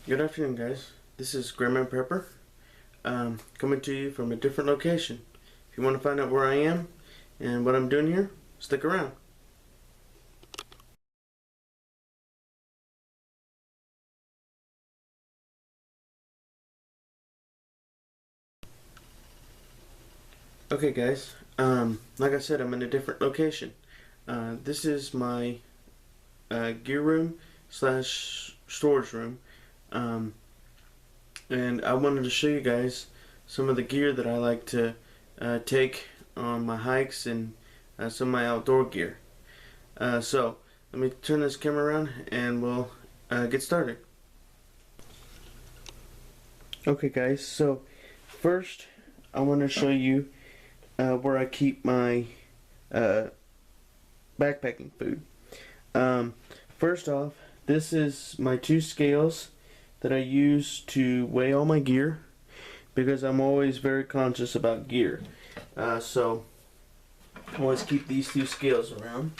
Good afternoon, guys. This is Grayman Prepper, coming to you from a different location. If you want to find out where I am and what I'm doing here, stick around. Okay, guys. Like I said, I'm in a different location. This is my gear room slash storage room. And I wanted to show you guys some of the gear that I like to take on my hikes and some of my outdoor gear. So let me turn this camera around and we'll get started. Okay, guys, so first I want to show you where I keep my backpacking food. First off, this is my 2 scales that I use to weigh all my gear, because I'm always very conscious about gear. So I always keep these 2 scales around.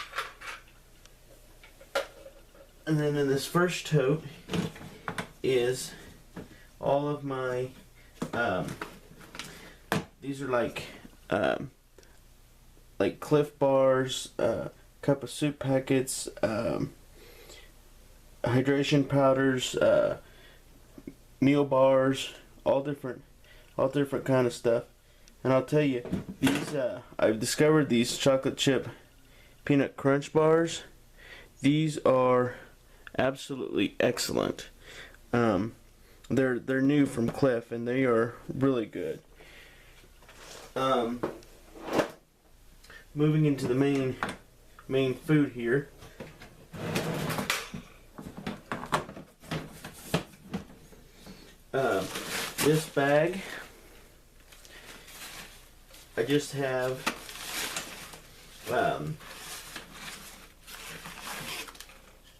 And then in this first tote is all of my these are like Cliff Bars, cup of soup packets, hydration powders, meal bars, all different kind of stuff. And I'll tell you, these I've discovered these chocolate chip peanut crunch bars. These are absolutely excellent. They're new from Cliff and they are really good. Moving into the main food here. This bag, I just have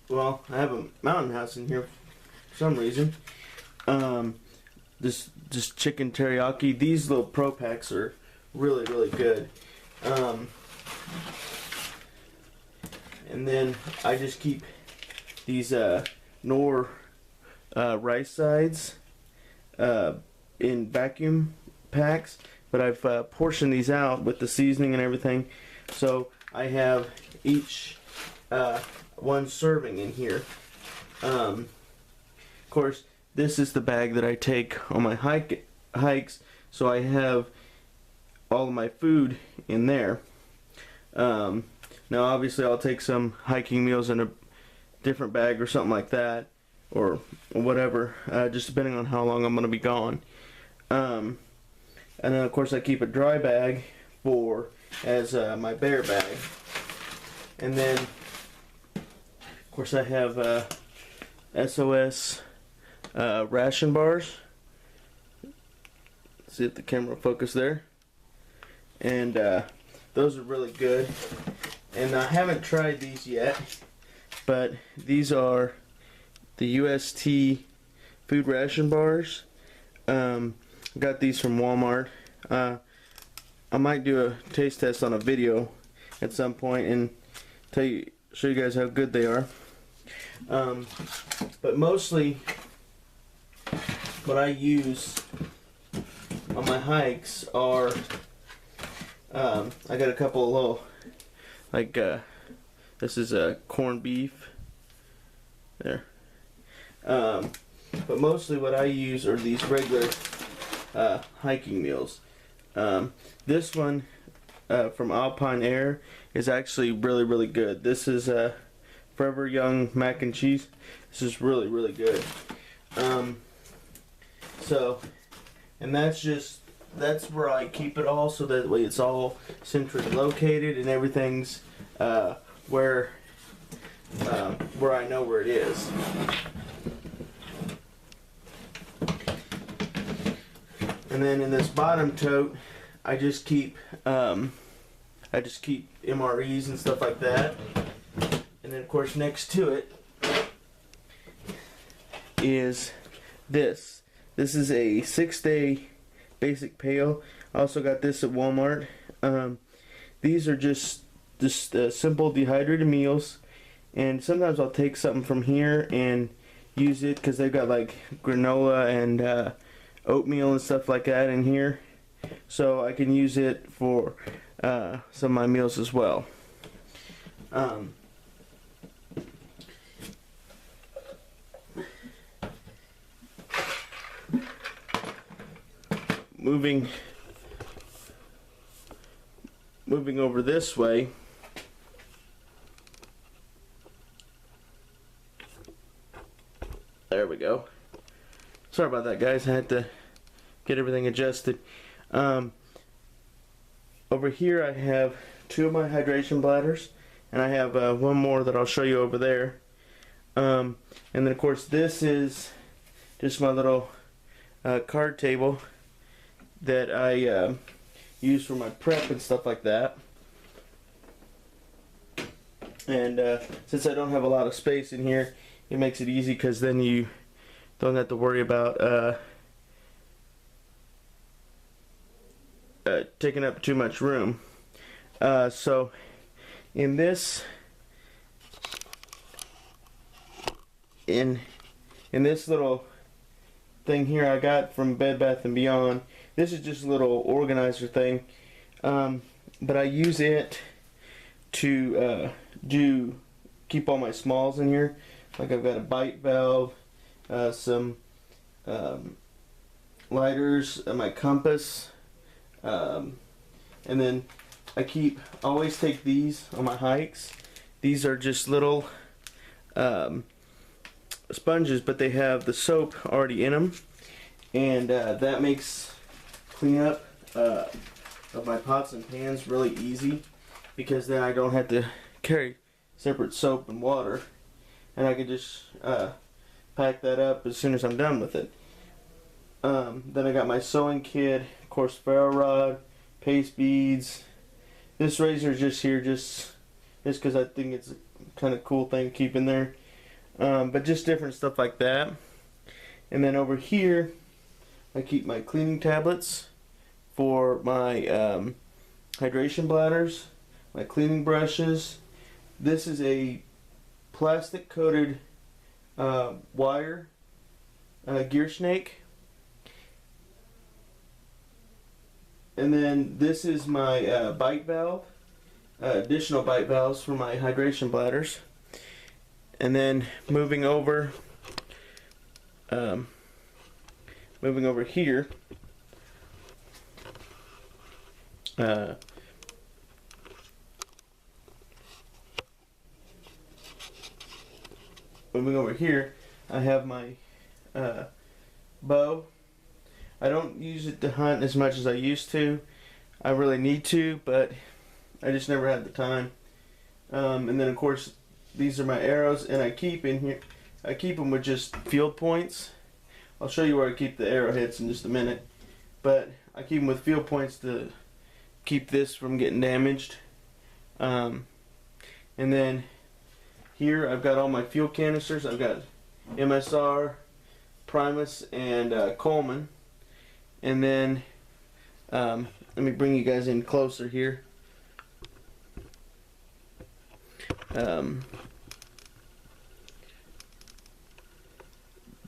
well, I have a mountain house in here for some reason. This chicken teriyaki. These little pro packs are really good. And then I just keep these Knorr rice sides in vacuum packs, but I've portioned these out with the seasoning and everything, so I have each one serving in here. Of course, this is the bag that I take on my hikes, so I have all of my food in there. Now obviously I'll take some hiking meals in a different bag or something like that, or whatever, just depending on how long I'm going to be gone. And then of course I keep a dry bag as my bear bag. And then of course I have SOS ration bars. See if the camera will focus there. And those are really good. And I haven't tried these yet, but these are the UST food ration bars. Got these from Walmart. I might do a taste test on a video at some point and show you guys how good they are. But mostly what I use on my hikes are I got a couple of little, like this is a corned beef there. But mostly what I use are these regular hiking meals. This one from Alpine Air is actually really good. This is Forever Young mac and cheese. This is really good. And that's where I keep it all, so that way it's all centrally located and everything's where I know where it is. And then in this bottom tote, I just keep MREs and stuff like that. And then of course next to it is this. This is a 6-day basic pail. I also got this at Walmart. These are just simple dehydrated meals, and sometimes I'll take something from here and use it because they've got like granola and oatmeal and stuff like that in here. So I can use it for some of my meals as well. Moving over this way, there we go. Sorry about that, guys. I had to get everything adjusted. Over here I have 2 of my hydration bladders, and I have one more that I'll show you over there. And then of course this is just my little card table that I use for my prep and stuff like that. And since I don't have a lot of space in here, it makes it easy because then you don't have to worry about taking up too much room. So in this little thing here I got from Bed Bath & Beyond, this is just a little organizer thing, but I use it to keep all my smalls in here. Like I've got a bite valve, some lighters, my compass, and then I always take these on my hikes. These are just little sponges, but they have the soap already in them, and that makes cleanup of my pots and pans really easy, because then I don't have to carry separate soap and water, and I can just pack that up as soon as I'm done with it. Then I got my sewing kit, of course, ferro rod, paste beads. This razor is just here just because I think it's a kind of cool thing to keep in there. But just different stuff like that. And then over here I keep my cleaning tablets for my hydration bladders, my cleaning brushes. This is a plastic coated wire gear snake. And then this is my bite valve, additional bite valves for my hydration bladders. And then moving over here, I have my bow. I don't use it to hunt as much as I used to. I really need to, but I just never had the time. And then of course these are my arrows, and I keep them with just field points. I'll show you where I keep the arrowheads in just a minute, but I keep them with field points to keep this from getting damaged. And then here I've got all my fuel canisters. I've got MSR, Primus, and Coleman. And then let me bring you guys in closer here.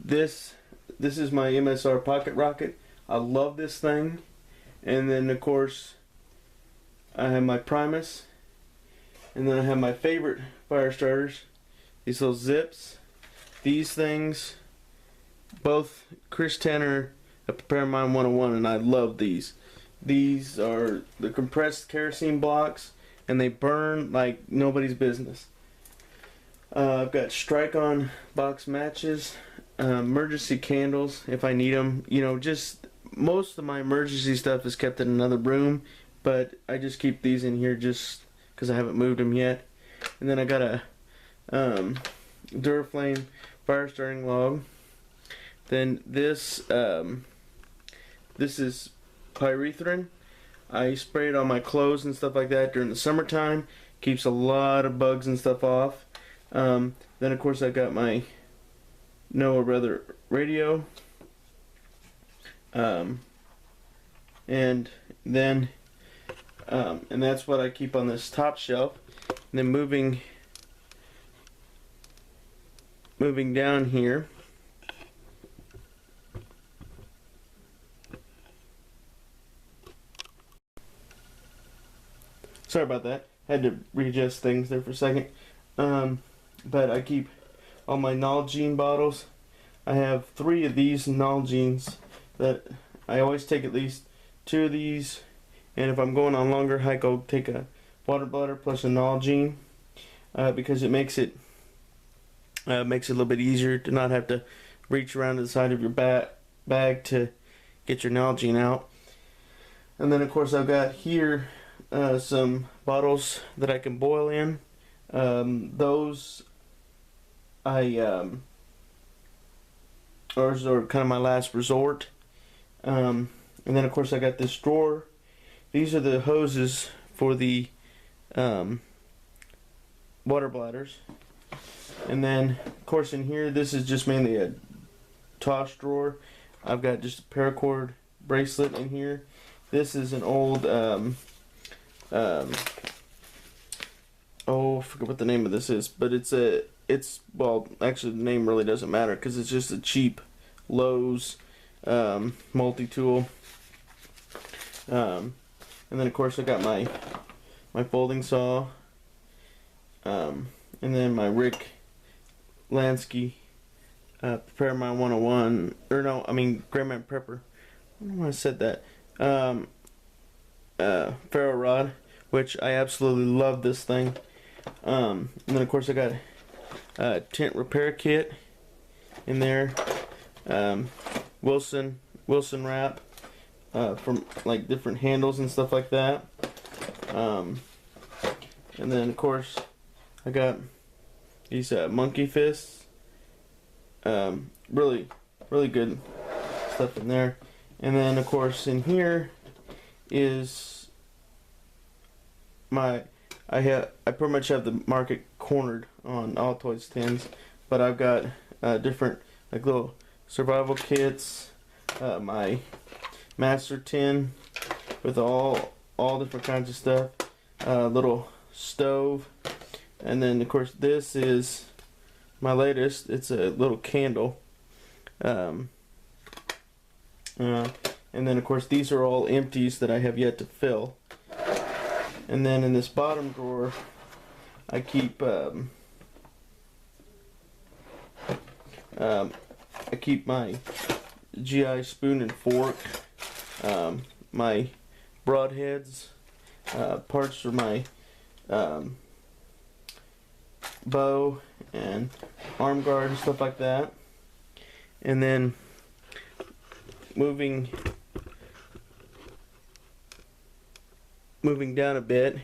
This is my MSR pocket rocket. I love this thing. And then of course I have my Primus, and then I have my favorite fire starters, these little zips. These things, both Chris Tanner at Prepare Mine 101, and I love these. These are the compressed kerosene blocks, and they burn like nobody's business. I've got strike-on box matches, emergency candles if I need them. You know, just most of my emergency stuff is kept in another room, but I just keep these in here just because I haven't moved them yet. And then I got a Duraflame fire starting log. Then this is pyrethrin. I spray it on my clothes and stuff like that during the summertime. Keeps a lot of bugs and stuff off. Then of course I got my NOAA weather radio. And then and that's what I keep on this top shelf. And then moving down here, Sorry about that. Had to readjust things there for a second. But I keep all my Nalgene bottles. I have 3 of these Nalgenes that I always take at least 2 of these. And if I'm going on a longer hike, I'll take a water bladder plus a Nalgene because it makes it a little bit easier to not have to reach around to the side of your bag to get your Nalgene out. And then of course I've got here some bottles that I can boil in. Those those are kind of my last resort. And then of course I got this drawer. These are the hoses for the water bladders. And then of course in here, this is just mainly a Tosh drawer. I've got just a paracord bracelet in here. This is an old oh, I forget what the name of this is, but well, actually the name really doesn't matter because it's just a cheap Lowe's multi-tool. And then of course I got my folding saw, and then my Rick Lansky Prepare My 101, or no, I mean Grayman Prepper. I don't know why I said that. Ferro rod, which I absolutely love this thing. And then of course I got a tent repair kit in there. Wilson wrap from like different handles and stuff like that. And then of course I got these monkey fists. Really good stuff in there. And then of course in here is I pretty much have the market cornered on Altoids tins, but I've got different like little survival kits, my master tin with all different kinds of stuff, little stove, and then of course this is my latest. It's a little candle, and then of course these are all empties that I have yet to fill. And then in this bottom drawer I keep my GI spoon and fork, my broadheads, parts for my bow and arm guard and stuff like that. And then moving down a bit,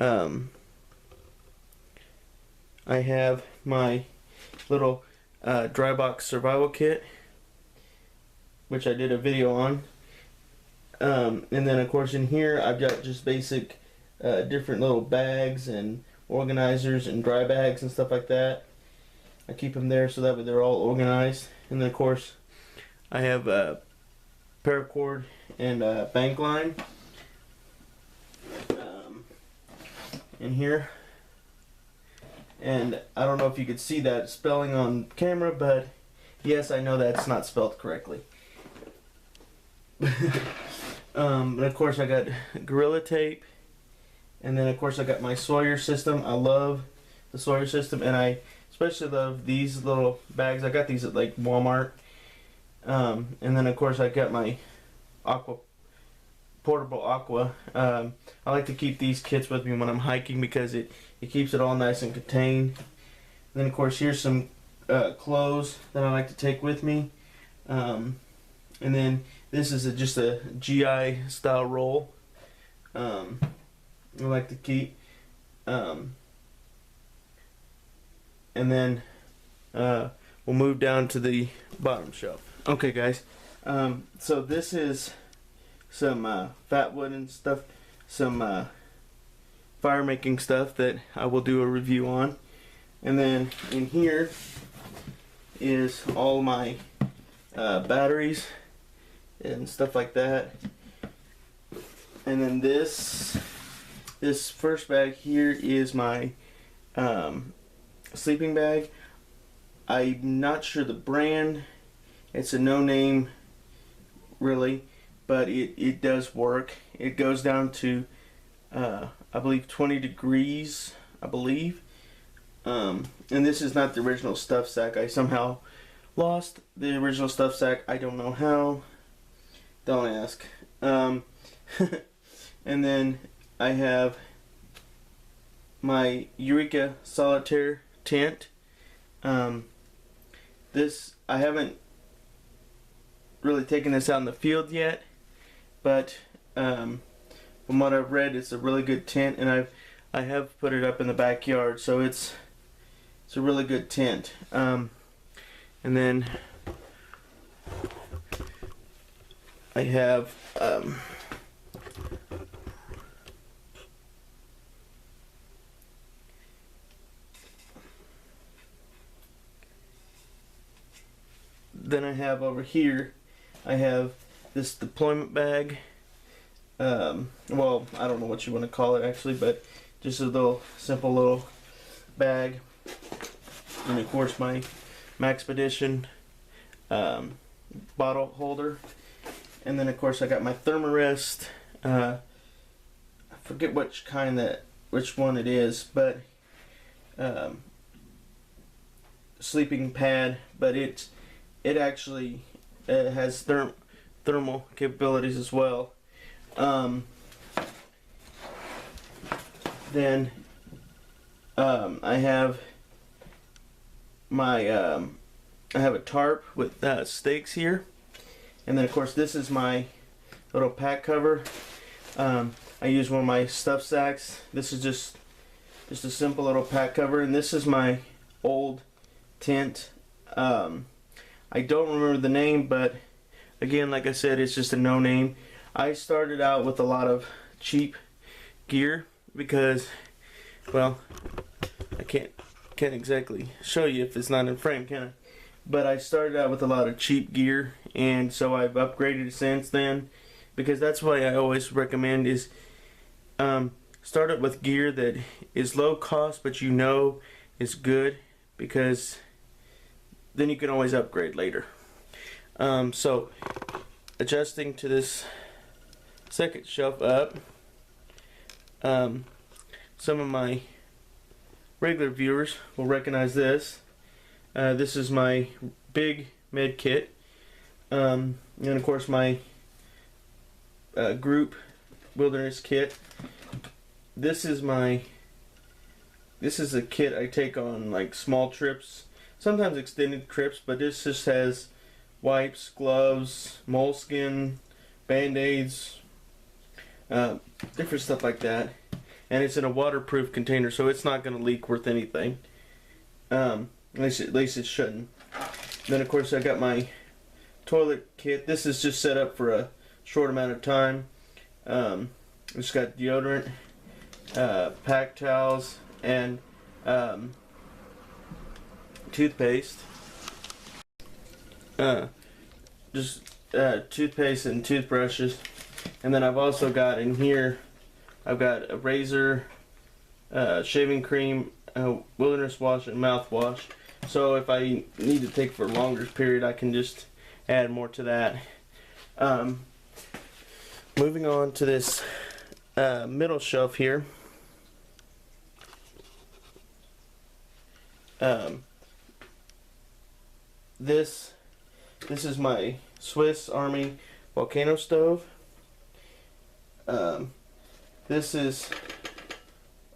I have my little dry box survival kit, which I did a video on. And then of course in here I've got just basic different little bags and organizers and dry bags and stuff like that. I keep them there so that way they're all organized. And then of course I have paracord and bank line in here. And I don't know if you could see that spelling on camera, but yes, I know that's not spelled correctly. And of course I got Gorilla Tape, and then of course I got my Sawyer system. I love the Sawyer system, and I especially love these little bags. I got these at like Walmart. And then of course I got my portable aqua. I like to keep these kits with me when I'm hiking because it keeps it all nice and contained. And then of course here's some clothes that I like to take with me. And then this is just a GI style roll I like to keep. And then we'll move down to the bottom shelf. Okay guys, so this is some fat wood and stuff, some fire making stuff that I will do a review on. And then in here is all my batteries and stuff like that. And then this first bag here is my sleeping bag. I'm not sure the brand. It's a no-name really, but it does work. It goes down to I believe 20 degrees, I believe. And this is not the original stuff sack. I somehow lost the original stuff sack. I don't know how. Don't ask. And then I have my Eureka Solitaire tent. This, I haven't really taken this out in the field yet, but from what I've read, it's a really good tent, and I have put it up in the backyard, so it's a really good tent. And then I have then I have over here, I have this deployment bag. Well, I don't know what you want to call it actually, but just a little simple little bag. And of course my Maxpedition bottle holder. And then of course I got my Thermarest. I forget which one it is, but sleeping pad, but it actually has thermal capabilities as well. Then I have my I have a tarp with stakes here, and then of course this is my little pack cover. I use one of my stuff sacks. This is just a simple little pack cover, and this is my old tent. I don't remember the name, but again, like I said, it's just a no name. I started out with a lot of cheap gear because, well, I can't exactly show you if it's not in frame, can I? But I started out with a lot of cheap gear, and so I've upgraded since then, because that's why I always recommend is start up with gear that is low cost but you know is good, because then you can always upgrade later. So adjusting to this second shelf up, some of my regular viewers will recognize this. This is my big med kit, and of course my group wilderness kit. This is a kit I take on like small trips, sometimes extended trips, but this just has wipes, gloves, moleskin, band-aids, different stuff like that. And it's in a waterproof container, so it's not going to leak worth anything. At least it shouldn't. Then of course I got my toilet kit. This is just set up for a short amount of time. It's got deodorant, pack towels, and toothpaste. Just toothpaste and toothbrushes. And then I've also got in here, I've got a razor, shaving cream, wilderness wash, and mouthwash. So if I need to take for a longer period, I can just add more to that. Moving on to this middle shelf here. This is my Swiss Army volcano stove. This is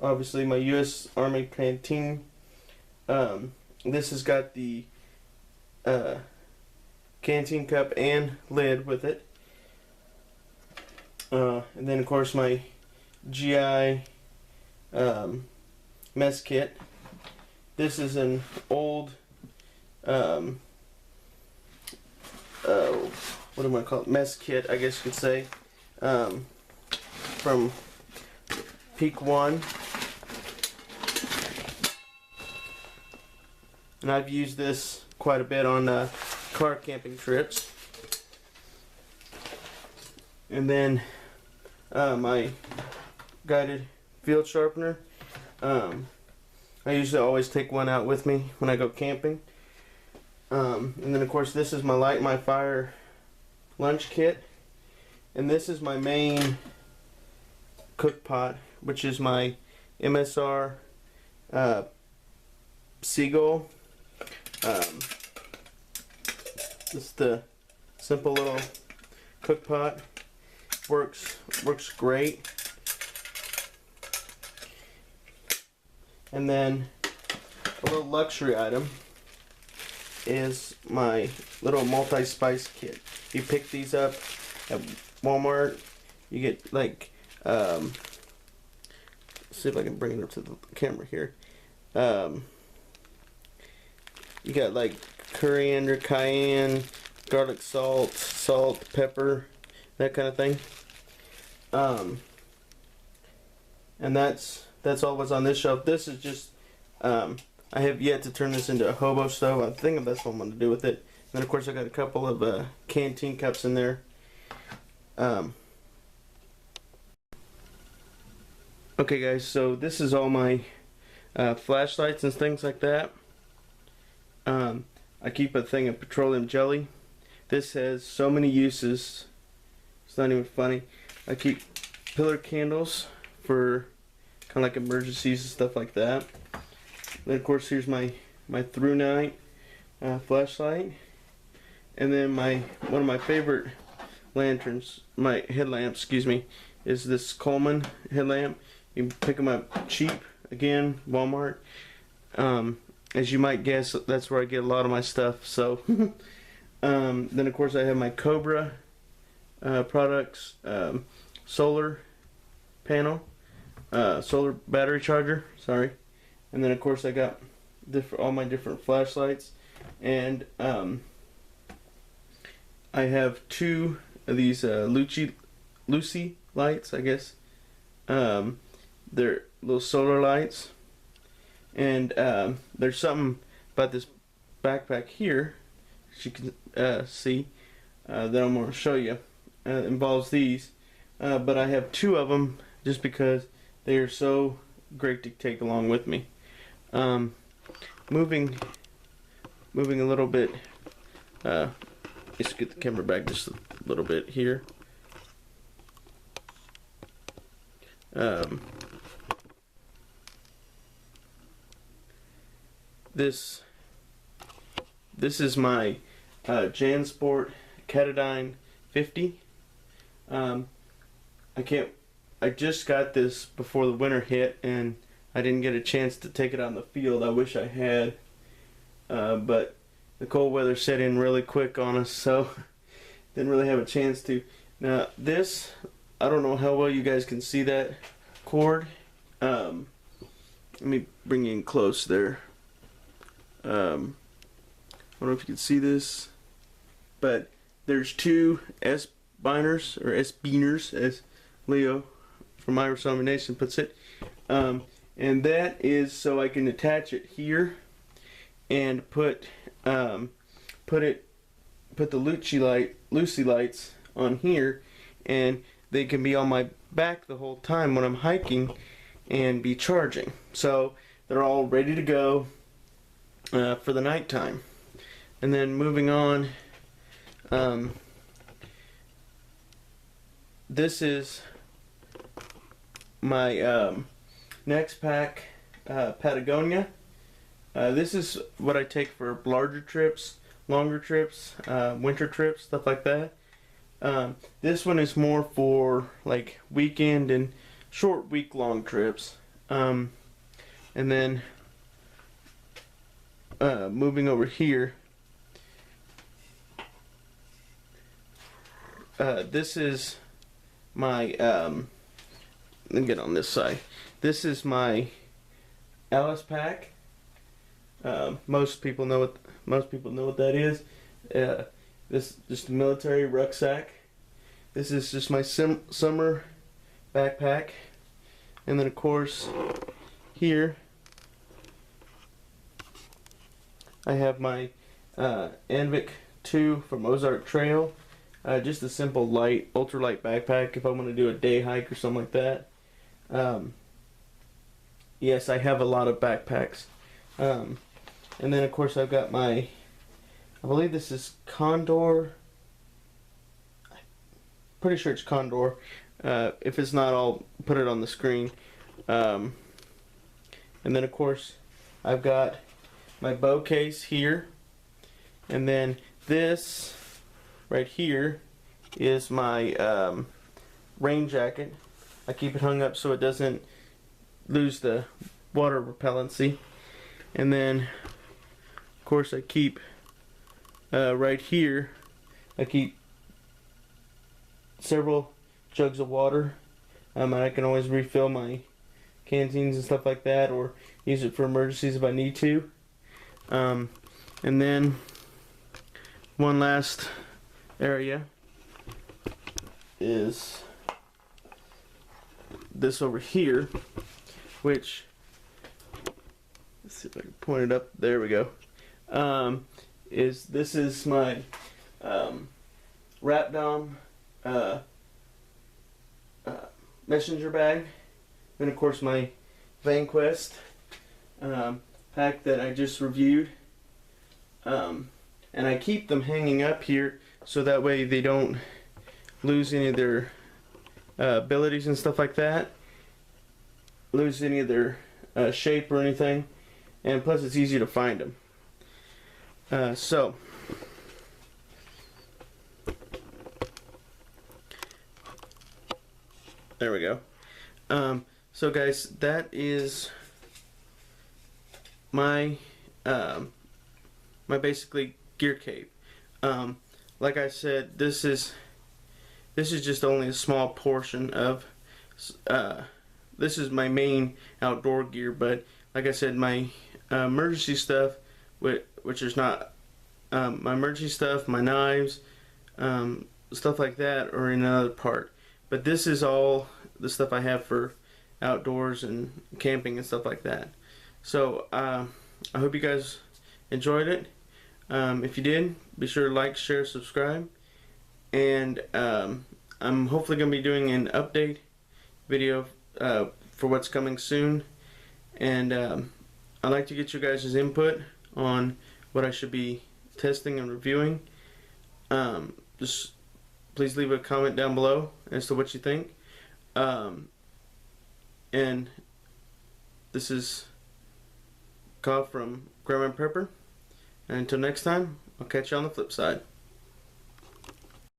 obviously my U.S. Army canteen. This has got the canteen cup and lid with it. And then of course my GI mess kit. This is an old what do I call it? Mess kit, I guess you could say, from Peak 1. And I've used this quite a bit on car camping trips. And then my guided field sharpener. I usually always take one out with me when I go camping. And then of course this is my Light My Fire lunch kit. And this is my main cook pot, which is my MSR Seagull. This is the simple little cook pot. Works great. And then a little luxury item is my little multi-spice kit. You pick these up at Walmart. You get like, see if I can bring it up to the camera here. You got like coriander, cayenne, garlic salt, pepper, that kind of thing. And that's all what's on this shelf. This is just, I have yet to turn this into a hobo stove. I think that's what I'm going to do with it. And then of course I got a couple of canteen cups in there. Okay guys, so this is all my flashlights and things like that. I keep a thing of petroleum jelly. This has so many uses, it's not even funny. I keep pillar candles for kind of like emergencies and stuff like that. Then of course here's my through night flashlight, and then one of my favorite lanterns, my headlamp, excuse me, is this Coleman headlamp. You can pick them up cheap, again, Walmart. As you might guess, that's where I get a lot of my stuff. So then of course I have my Cobra products, solar panel, solar battery charger, sorry. And then of course I got all my different flashlights, and I have two of these Lucy lights, I guess. They're little solar lights, and there's something about this backpack here, as you can see, that I'm going to show you. It involves these, but I have two of them just because they are so great to take along with me. Moving a little bit, let's get the camera back just a little bit here. This is my JanSport Katadyn 50. I just got this before the winter hit, and I didn't get a chance to take it out in the field. I wish I had, but the cold weather set in really quick on us, so didn't really have a chance to. Now this, I don't know how well you guys can see that cord. Let me bring you in close there. I don't know if you can see this, but there's two S-biners, or S-beaners, as Leo from Irish Zombie Nation puts it. And that is so I can attach it here and put the Lucy lights on here, and they can be on my back the whole time when I'm hiking and be charging. So they're all ready to go for the nighttime. And then moving on, this is my next pack, Patagonia. This is what I take for larger trips, longer trips, winter trips, stuff like that. This one is more for like weekend and short week-long trips. And then moving over here, this is my let me get on this side. This is my Alice pack. Most people know what that is. This just a military rucksack. This is just my summer backpack, and then of course here I have my Anvik 2 from Ozark Trail. Just a simple light, ultralight backpack if I want to do a day hike or something like that. Yes, I have a lot of backpacks. And then of course I've got my, I believe this is Condor. I'm pretty sure it's Condor. If it's not, I'll put it on the screen. And then of course I've got my bow case here, and then this right here is my rain jacket. I keep it hung up so it doesn't lose the water repellency. And then of course I keep right here, I keep several jugs of water, and I can always refill my canteens and stuff like that, or use it for emergencies if I need to. And then one last area is this over here, which, let's see if I can point it up. There we go. This is my Wrap Dom messenger bag, and of course my VanQuest pack that I just reviewed, and I keep them hanging up here so that way they don't lose any of their abilities and stuff like that, lose any of their shape or anything, and plus it's easy to find them. So there we go. So guys, that is my my basically gear cape. Like I said, this is just only a small portion of this is my main outdoor gear, but like I said, my emergency stuff, which is not my emergency stuff, my knives, stuff like that, are in another part. But this is all the stuff I have for outdoors and camping and stuff like that. So I hope you guys enjoyed it. If you did, be sure to like, share, subscribe, and I'm hopefully going to be doing an update video for what's coming soon, and I'd like to get you guys' input on what I should be testing and reviewing. Just please leave a comment down below as to what you think. And this is Kyle from Grayman Prepper. And until next time, I'll catch you on the flip side.